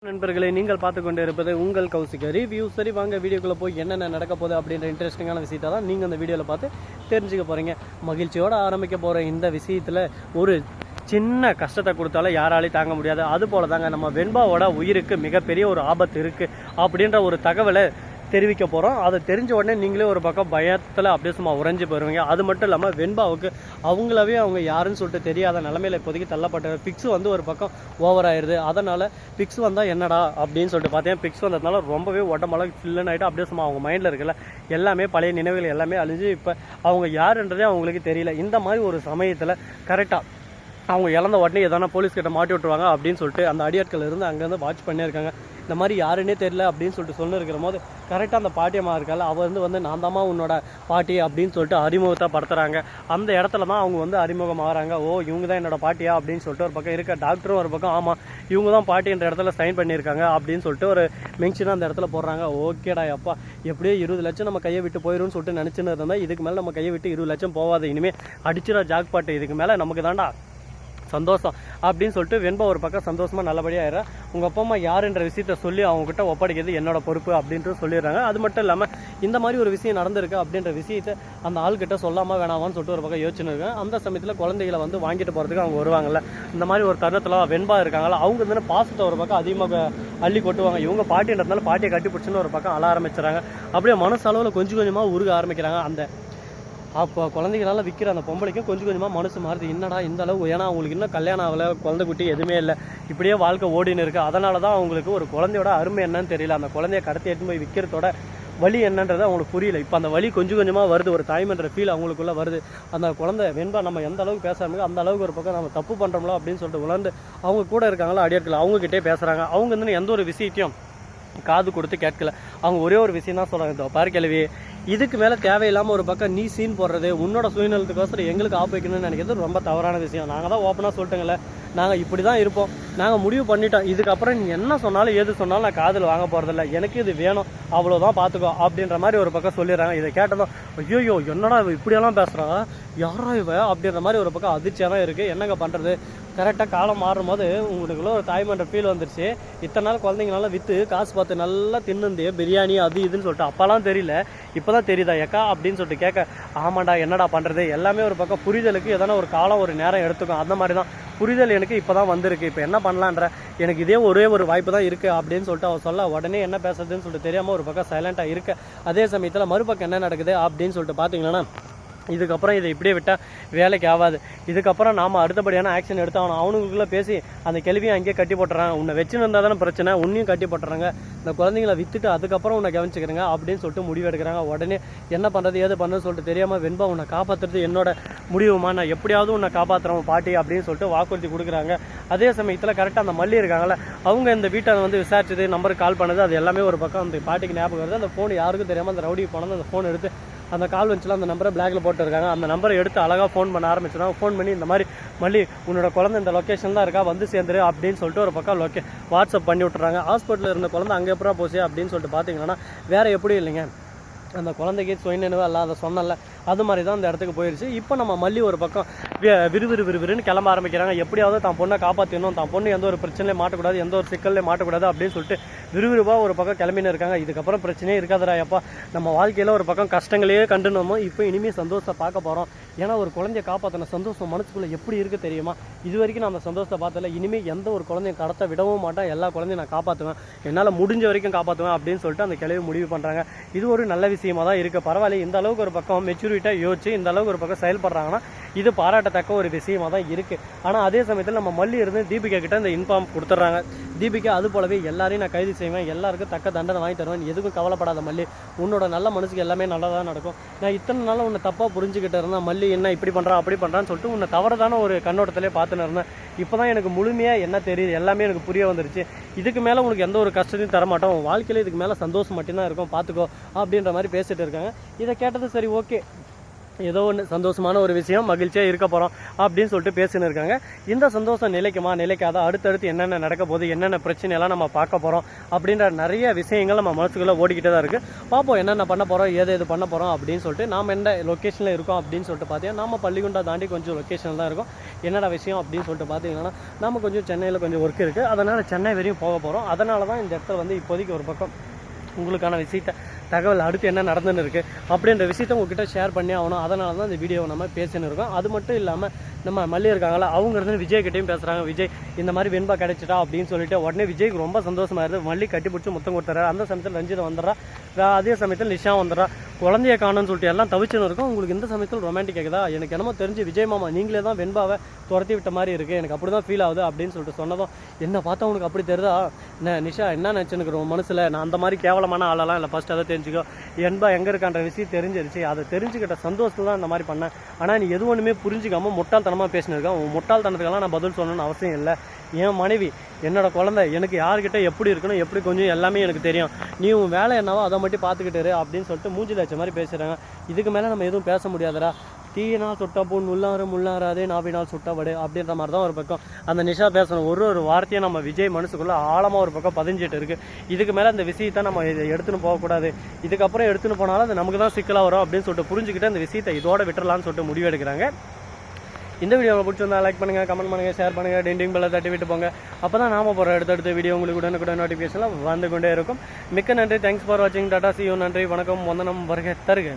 நண்பர்களை நீங்கள் பார்த்து கொண்டு இருப்பது உங்கள் கௌசிக ரிவ்யூ. சரி வாங்க வீடியோக்குள்ளே போய் என்னென்ன நடக்க போகுது அப்படின்ற இன்ட்ரெஸ்டிங்கான விஷயத்தை தான் நீங்கள் அந்த வீடியோவில் பார்த்து தெரிஞ்சுக்க போகிறீங்க. மகிழ்ச்சியோடு ஆரம்பிக்க போகிற இந்த விஷயத்தில் ஒரு சின்ன கஷ்டத்தை கொடுத்தாலும் யாராலையும் தாங்க முடியாது. அதுபோல் தாங்க நம்ம வெண்பாவோட உயிருக்கு மிகப்பெரிய ஒரு ஆபத்து இருக்குது அப்படின்ற ஒரு தகவலை தெரிவிக்க போகிறோம். அதை தெரிஞ்ச உடனே நீங்களே ஒரு பக்கம் பயத்தில் அப்படியே சும்மா உறைஞ்சி போயிடுவீங்க. அது மட்டும் இல்லாமல் வெண்பாவுக்கு அவங்களாவே அவங்க யாருன்னு சொல்லிட்டு தெரியாத நிலமையில இப்போதைக்கு தள்ளப்பட்ட பிக்ஸ் வந்து ஒரு பக்கம் ஓவர் ஆயிடுது. அதனால் பிக்ஸ் வந்தால் என்னடா அப்படின்னு சொல்லிட்டு பார்த்தேன். பிக்ஸ் வந்ததுனால ரொம்பவே உடம்பெல்லாம் ஃபில்லன் ஆகிட்டு அப்படியே சும்மா அவங்க மைண்டில் இருக்கல எல்லாமே பழைய நினைவுகள் எல்லாமே அழிஞ்சு இப்போ அவங்க யாருன்றதே அவங்களுக்கு தெரியல. இந்த மாதிரி ஒரு சமயத்தில் கரெக்டாக அவங்க இழந்த உடனே எதனா போலீஸ்கிட்ட மாட்டி விட்டுருவாங்க அப்படின்னு சொல்லிட்டு அந்த அடியாட்கள் இருந்து அங்கேருந்து வாட்ச் பண்ணியிருக்காங்க. இந்த மாதிரி யாருன்னே தெரியல அப்படின்னு சொல்லிட்டு சொல்லிருக்கிற போது கரெக்டாக அந்த பாட்டியம்மா இருக்கால அவள் வந்து நான் தாம்மா உன்னோட பாட்டி அப்படின்னு சொல்லிட்டு அறிமுகத்தை படுத்துகிறாங்க. அந்த இடத்துல தான் அவங்க வந்து அறிமுகம் ஆகிறாங்க. ஓ இவங்க தான் என்னோட பாட்டியா அப்படின்னு சொல்லிட்டு ஒரு பக்கம் இருக்க டாக்டரும் ஒரு பக்கம் ஆமாம் இவங்க தான் பாட்டின்ற இடத்துல சைன் பண்ணியிருக்காங்க அப்படின்னு சொல்லிட்டு ஒரு மென்ஷனாக அந்த இடத்துல போடுறாங்க. ஓகேடா அப்பா எப்படியோ 20 லட்சம் நம்ம கையை விட்டு போயிடும்னு சொல்லிட்டு நினச்சின்னு இருந்தால் இதுக்கு மேலே நம்ம கையை விட்டு 20 லட்சம் போகாது. இனிமேல் அடிச்சிடா ஜாக் பாட்டு இதுக்கு மேலே நமக்கு தாண்டா சந்தோஷம் அப்படின்னு சொல்லிட்டு வெண்பா ஒரு பக்கம் சந்தோஷமாக நல்லபடியாக ஆயிடுறா. உங்கள் அப்பா அம்மா யாருன்ற விஷயத்த சொல்லி அவங்ககிட்ட ஒப்படைக்கிறது என்னோட பொறுப்பு அப்படின்ட்டு சொல்லிடுறாங்க. அது மட்டும் இல்லாமல் இந்த மாதிரி ஒரு விஷயம் நடந்திருக்கு அப்படின்ற விஷயத்தை அந்த ஆள்கிட்ட சொல்லாமல் வேணாமான்னு சொல்லிட்டு ஒரு பக்கம் யோசிச்சுன்னு இருக்கேன். அந்த சமயத்தில் குழந்தைகளை வந்து வாங்கிட்டு போகிறதுக்கு அவங்க வருவாங்கல்ல. இந்த மாதிரி ஒரு தருணத்தில் வெண்பா இருக்காங்களா அவங்க வந்து பாசத்தை ஒரு பக்கம் அதிகமாக அள்ளி கொட்டுவாங்க. இவங்க பாட்டின்றதுனால பாட்டியை கட்டி பிடிச்சின்னு ஒரு பக்கம் அழ ஆரம்பிச்சுறாங்க. அப்படியே மனசளவில் கொஞ்சம் கொஞ்சமாக உருக ஆரம்பிக்கிறாங்க. அந்த அப்போ குழந்தைகளால் விற்கிற அந்த பொம்பளைக்கும் கொஞ்சம் கொஞ்சமாக மனசு மாறுது. என்னடா இந்த அளவு, ஏன்னா அவங்களுக்கு இன்னும் கல்யாணம் ஆகலை, குழந்தை குட்டி எதுவுமே இல்லை, இப்படியே வாழ்க்கை ஓடின்னு இருக்குது. அதனால தான் அவங்களுக்கு ஒரு குழந்தையோட அருமை என்னன்னு தெரியல. அந்த குழந்தைய கடத்தி எடுத்து போய் விற்கிறதோட வலி என்னன்றது அவங்களுக்கு புரியல. இப்போ அந்த வலி கொஞ்சம் கொஞ்சமாக வருது, ஒரு தாய்மன்ற ஃபீல் அவங்களுக்குள்ளே வருது. அந்த குழந்தை வெண்பா நம்ம எந்த அளவுக்கு பேசுகிறாங்க அந்த அளவுக்கு ஒரு பக்கம் நம்ம தப்பு பண்ணுறோம்ல அப்படின்னு சொல்லிட்டு உணர்ந்து அவங்க கூட இருக்காங்களா அடியாட்கள் அவங்ககிட்டே பேசுகிறாங்க. அவங்க வந்து எந்த ஒரு விஷயத்தையும் காது கொடுத்து கேட்கல. அவங்க ஒரே ஒரு விஷயம் தான் சொல்கிறாங்க, பாரு கேள்வி இதுக்கு மேலே தேவையில்லாமல் ஒரு பக்கம் நீ சீன் போடுறது உன்னோட சுயநலத்துக்கோசரம் எங்களுக்கு ஆப் வைக்கணும்னு நினைக்கிறது ரொம்ப தவறான விஷயம். நாங்கள் தான் ஓப்பனாக சொல்லிட்டோங்களே நாங்கள் இப்படி தான் இருப்போம், நாங்கள் முடிவு பண்ணிட்டோம், இதுக்கப்புறம் நீ என்ன சொன்னாலும் எது சொன்னாலும் நான் காதில் வாங்க போகிறதில்ல, எனக்கு இது வேணும் அவ்வளோதான் பார்த்துக்கோ அப்படின்ற மாதிரி ஒரு பக்கம் சொல்லிடுறாங்க. இதை கேட்டதும் ஐயோ என்னடா இப்படியெல்லாம் பேசுகிறாங்க யாரோ இவ அப்படின்ற மாதிரி ஒரு பக்கம் அதிர்ச்சியாக தான் இருக்குது. என்னங்க பண்ணுறது, கரெக்டாக காலம் மாறும் போது உங்களுக்குள்ள ஒரு தாய்மன்ற ஃபீல் வந்துருச்சு. இத்தனை நாள் குழந்தைங்களால விற்று காசு பார்த்து நல்லா தின்னுந்து பிரியாணி அது இதுன்னு சொல்லிட்டு அப்போலாம் தெரியல, இப்போ தான் தெரியுதா ஏக்கா அப்படின்னு சொல்லிட்டு கேட்க ஆமாண்டா என்னடா பண்ணுறது எல்லாமே ஒரு பக்கம் புரிதலுக்கு எதனா ஒரு காலம் ஒரு நேரம் எடுத்துக்கும். அந்த மாதிரி தான் புரிதல் எனக்கு இப்போ தான் வந்திருக்கு. இப்போ என்ன பண்ணலான்ற எனக்கு இதே ஒரே ஒரு வாய்ப்பு தான் இருக்குது அப்படின்னு சொல்லிட்டு அவர் சொல்ல உடனே என்ன பேசுறதுன்னு சொல்லிட்டு தெரியாமல் ஒரு பக்கம் சைலண்ட்டாக இருக்க. அதே சமயத்தில் மறுபக்கம் என்ன நடக்குது அப்படின்னு சொல்லிட்டு பார்த்தீங்கன்னா இதுக்கப்புறம் இதை இப்படியே விட்டால் வேலைக்கு ஆகாது. இதுக்கப்புறம் நாம் அடுத்தபடியான ஆக்ஷன் எடுத்தாகணும். அவனுக்குள்ளே பேசி அந்த கேள்வியும் அங்கேயே கட்டி போட்டுறாங்க. உன்னை வச்சுன்னு இருந்தால் தானே பிரச்சனை, உன்னையும் கட்டி போட்டுறாங்க, இந்த குழந்தைங்களை விற்றுட்டு அதுக்கப்புறம் உன்னை கவனிச்சுக்கிறேங்க அப்படின்னு சொல்லிட்டு முடிவு எடுக்கிறாங்க. உடனே என்ன பண்ணுறது ஏது பண்ணுறது சொல்லிட்டு தெரியாமல் வெண்பா உன்னை காப்பாற்றுறது என்னோட முடிவுமா, நான் எப்படியாவது உன்னை காப்பாற்றுறோம் பாட்டி அப்படின்னு சொல்லிட்டு வாக்குறுதி கொடுக்குறாங்க. அதே சமயத்தில் கரெக்டாக அந்த மல்லி இருக்காங்களே அவங்க இந்த வீட்டை வந்து விசாரிச்சது நம்பருக்கு கால் பண்ணது அது எல்லாமே ஒரு பக்கம் அந்த பாட்டிக்கு ஞாபகம் வருது. அந்த ஃபோன் யாருக்கும் தெரியாமல் அந்த ரவுடிக்கு போனது அந்த ஃபோன் எடுத்து அந்த கால் வந்துச்சுலாம் அந்த நம்பரை பிளாக்ல போட்டுருக்காங்க. அந்த நம்பரை எடுத்து அழகாக ஃபோன் பண்ண ஆரம்பிச்சிடும். ஃபோன் பண்ணி இந்த மாதிரி மல்லி உன்னோட குழந்தை இந்த லொக்கேஷன் தான் இருக்கா வந்து சேர்ந்துரு அப்படின்னு சொல்லிட்டு ஒரு பக்கம் வாட்ஸ்அப் பண்ணி விட்டுறாங்க. ஹாஸ்பிட்டலில் இருந்த குழந்தை அங்கே எப்படா போச்சு அப்படின்னு சொல்லிட்டு பார்த்தீங்கன்னா வேறு எப்படி இல்லைங்க, அந்த குழந்தைக்கு சுயநினைவு அல்ல அதை சொன்னல அது மாதிரி தான் அந்த இடத்துக்கு போயிடுச்சு. இப்போ நம்ம மல்லி ஒரு பக்கம் விறுவிறுன்னு கிளம்ப ஆரம்பிக்கிறாங்க. எப்படியாவது தான் பொண்ணை காப்பாற்றணும், தான் பொண்ணு எந்த ஒரு பிரச்சனையும் மாட்டக்கூடாது, எந்த ஒரு சிக்கல்லையும் மாட்டக்கூடாது அப்படின்னு சொல்லிட்டு விறுவிறுவாக ஒரு பக்கம் கிளம்பின்னு இருக்காங்க. இதுக்கப்புறம் பிரச்சனையே இருக்காதுடா அப்பா, நம்ம வாழ்க்கையில் ஒரு பக்கம் கஷ்டங்களையே கண்டுனோமோ இப்போ இனிமேல் சந்தோஷத்தை பார்க்க போகிறோம். ஏன்னா ஒரு குழந்தைய காப்பாற்றின சந்தோஷம் மனசுக்குள்ளே எப்படி இருக்குது தெரியுமா, இது வரைக்கும் நான் அந்த சந்தோஷத்தை பார்த்ததில்ல. இனிமேல் எந்த ஒரு குழந்தையும் கடத்த விடவும் மாட்டேன், எல்லா குழந்தையும் நான் காப்பாற்றுவேன், என்னால் முடிஞ்ச வரைக்கும் காப்பாற்றுவேன் அப்படின்னு சொல்லிட்டு அந்த கிளவி முடிவு பண்ணுறாங்க. இது ஒரு நல்ல விஷயமா தான் இருக்குது. பரவாயில்ல, இந்த அளவுக்கு ஒரு பக்கம் மெச்சூரிட்டாக யோசிச்சு இந்த அளவுக்கு ஒரு பக்கம் செயல்படுறாங்கன்னா இது பாராட்டத்தக்க ஒரு விஷயமா தான் இருக்குது. ஆனால் அதே சமயத்தில் நம்ம மல்லி இருந்து தீபிகா கிட்ட இந்த இன்ஃபார்ம் கொடுத்துட்றாங்க. தீபிகா அது போலவே எல்லாரையும் நான் கைது செய்வேன், எல்லாருக்கும் தக்க தண்டனை வாங்கி தருவேன், எதுக்கும் கவலைப்படாத மல்லி, உன்னோட நல்ல மனசுக்கு எல்லாமே நல்லதாக நடக்கும். நான் இத்தனை நாள் உன்னை தப்பாக புரிஞ்சுக்கிட்டு இருந்தேன், மல்லி என்ன இப்படி பண்ணுறான் அப்படி பண்ணுறான்னு சொல்லிட்டு உன்னை தவறதான ஒரு கண்ணோட்டத்திலே பார்த்துன்னு இருந்தேன். இப்போ தான் எனக்கு முழுமையாக என்ன தெரியுது, எல்லாமே எனக்கு புரிய வந்துருச்சு. இதுக்கு மேலே உனக்கு எந்த ஒரு கஷ்டத்தையும் தரமாட்டோம், உன் வாழ்க்கையில் இதுக்கு மேலே சந்தோஷம் மட்டும்தான் இருக்கும் பார்த்துக்கோ அப்படின்ற மாதிரி பேசிகிட்டு இருக்காங்க. இதை கேட்டது சரி ஓகே ஏதோ ஒன்று சந்தோஷமான ஒரு விஷயம், மகிழ்ச்சியாக இருக்க போகிறோம் அப்படின்னு சொல்லிட்டு பேசின்னு இருக்காங்க. இந்த சந்தோஷம் நிலைக்குமா நிலைக்காதா, அடுத்தடுத்து என்னென்ன நடக்க போகுது, என்னென்ன பிரச்சனையெல்லாம் நம்ம பார்க்க போகிறோம் அப்படின்ற நிறைய விஷயங்கள் நம்ம மனசுக்குள்ளே ஓடிக்கிட்டே தான் இருக்குது. பார்ப்போம் என்னென்ன பண்ண போகிறோம், எது பண்ண போகிறோம் அப்படின்னு சொல்லிட்டு. நாம் எந்த லொக்கேஷனில் இருக்கோம் அப்படின்னு சொல்லிட்டு பார்த்தீங்கன்னா, நம்ம பள்ளிக்குண்டா தாண்டி கொஞ்சம் லொக்கேஷனில் தான் இருக்கும். என்னடா விஷயம் அப்படின்னு சொல்லிட்டு பார்த்தீங்கன்னா, நம்ம கொஞ்சம் சென்னையில் கொஞ்சம் ஒர்க் இருக்குது, அதனால் சென்னை வரையும் போக போகிறோம். அதனால தான் இந்த இடத்துல வந்து இப்போதைக்கு ஒரு பக்கம் உங்களுக்கான விஷயத்தை தகவல் அடுத்து என்ன நடந்துன்னு இருக்குது அப்படின்ற விஷயத்த உங்ககிட்ட ஷேர் பண்ணி ஆகணும். அதனால தான் இந்த வீடியோவை நம்ம பேசின்னு இருக்கோம். அது மட்டும் இல்லாமல் நம்ம மல்லி இருக்காங்களா, அவங்க இருந்து விஜய் கிட்டையும் பேசுகிறாங்க. விஜய் இந்த மாதிரி வெண்பா கிடைச்சிட்டா அப்படின்னு சொல்லிட்டு உடனே விஜய்க்கு ரொம்ப சந்தோஷமாக இருக்குது. மல்லி கட்டி பிடிச்சி முத்தம் கொடுத்துறாரு. அந்த சமயத்தில் ரஞ்சிதா வந்துடுறா, அதே சமயத்தில் நிஷா வந்துடுறா. குழந்தைய காணுன்னு சொல்லிட்டு எல்லாம் தவிச்சுன்னு இருக்கும். உங்களுக்கு இந்த சமயத்தில் ரொமான்டிக் கேட்குதா, எனக்கு என்னமோ தெரிஞ்சு விஜய் மாமா நீங்களே தான் வெண்பாவை துரத்தி விட்ட மாதிரி இருக்குது, எனக்கு அப்படி தான் ஃபீல் ஆகுது அப்படின்னு சொல்லிட்டு சொன்னதும், என்ன பார்த்தா உனக்கு அப்படி தெரியுதா, என்ன நிஷா என்ன நினச்சுன்னு மனசில், நான் அந்த மாதிரி கேவலமான ஆளெல்லாம் இல்லை, ஃபஸ்ட் அதை தெரிஞ்சுக்கோ, வெண்பா எங்கே இருக்கான்ற விஷயம் தெரிஞ்சிருச்சு, அதை தெரிஞ்சுக்கிட்ட சந்தோஷத்தில் தான் இந்த மாதிரி பண்ணேன். ஆனால் நீ எது ஒன்றுமே புரிஞ்சிக்காமல் முட்டாள்தனமாக பேசினிருக்கேன். உன் முட்டாள்தனத்துக்கெல்லாம் நான் பதில் சொல்லணும்னு அவசியம் இல்லை. என் மனைவி, என்னோட குழந்தை, எனக்கு யார்கிட்ட எப்படி இருக்கணும், எப்படி கொஞ்சம் எல்லாமே எனக்கு தெரியும். நீ உன் வேலை என்னவோ அதை மட்டும் பார்த்துக்கிட்டு அப்படின்னு சொல்லிட்டு மூஞ்சில் வச்ச மாதிரி பேசுகிறாங்க. இதுக்கு மேலே நம்ம எதுவும் பேச முடியாதரா, தீயினால் சுட்டா பூ முள்ளாராதே நாவினால் சுட்டவடு அப்படின்ற மாதிரி தான் ஒரு பக்கம் அந்த நிஷா பேசணும். ஒரு வார்த்தையை நம்ம விஜய் மனசுக்குள்ளே ஆழமாக ஒரு பக்கம் பதிஞ்சிட்டு இருக்குது. இதுக்கு மேலே அந்த விஷயத்தை நம்ம இதை எடுத்துன்னு போகக்கூடாது, இதுக்கப்புறம் எடுத்துன்னு போனாலும் அது நமக்கு தான் சிக்கலாக வரும் அப்படின்னு சொல்லிட்டு புரிஞ்சுக்கிட்டு அந்த விஷயத்தை இதோட விட்டுறலான்னு சொல்லிட்டு முடிவு எடுக்கிறாங்க. இந்த வீடியோவை பிடிச்சிருந்தா லைக் பண்ணுங்கள், கமெண்ட் பண்ணுங்கள், ஷேர் பண்ணுங்கள், டிண்டிங் பெல்லை தட்டி விட்டு போங்க. அப்போ தான் நாம போகிற அடுத்தடுத்த வீடியோ உங்களுக்கு உடனுக்குடன் நோட்டிஃபிகேஷனில் வந்து கொண்டே இருக்கும். மிக்க நன்றி, தேங்க்ஸ் ஃபார் வாட்சிங், டாடா, see you, நன்றி, வணக்கம், வந்தனம், வருக தருக.